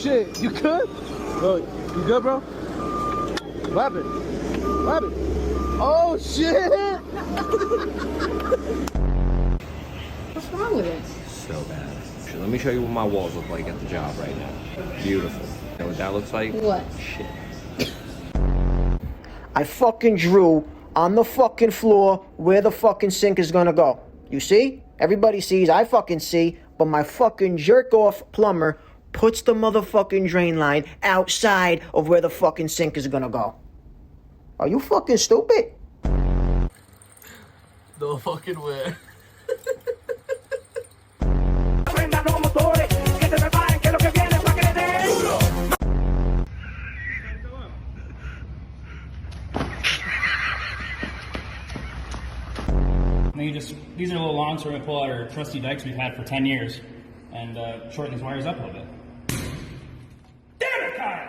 shit. You good? Bro, you good, bro? What happened? What happened? Oh shit! What's wrong with it? So bad. Let me show you what my walls look like at the job right now. Beautiful. You know what that looks like? What? Shit. I fucking drew on the fucking floor where the fucking sink is gonna go. You see? Everybody sees, I fucking see, but my fucking jerk-off plumber puts the motherfucking drain line outside of where the fucking sink is gonna go. Are you fucking stupid? No fucking way. These are little longs we're going to pull out our trusty dikes we've had for 10 years and shorten these wires up a little bit. Damn it, Kyle!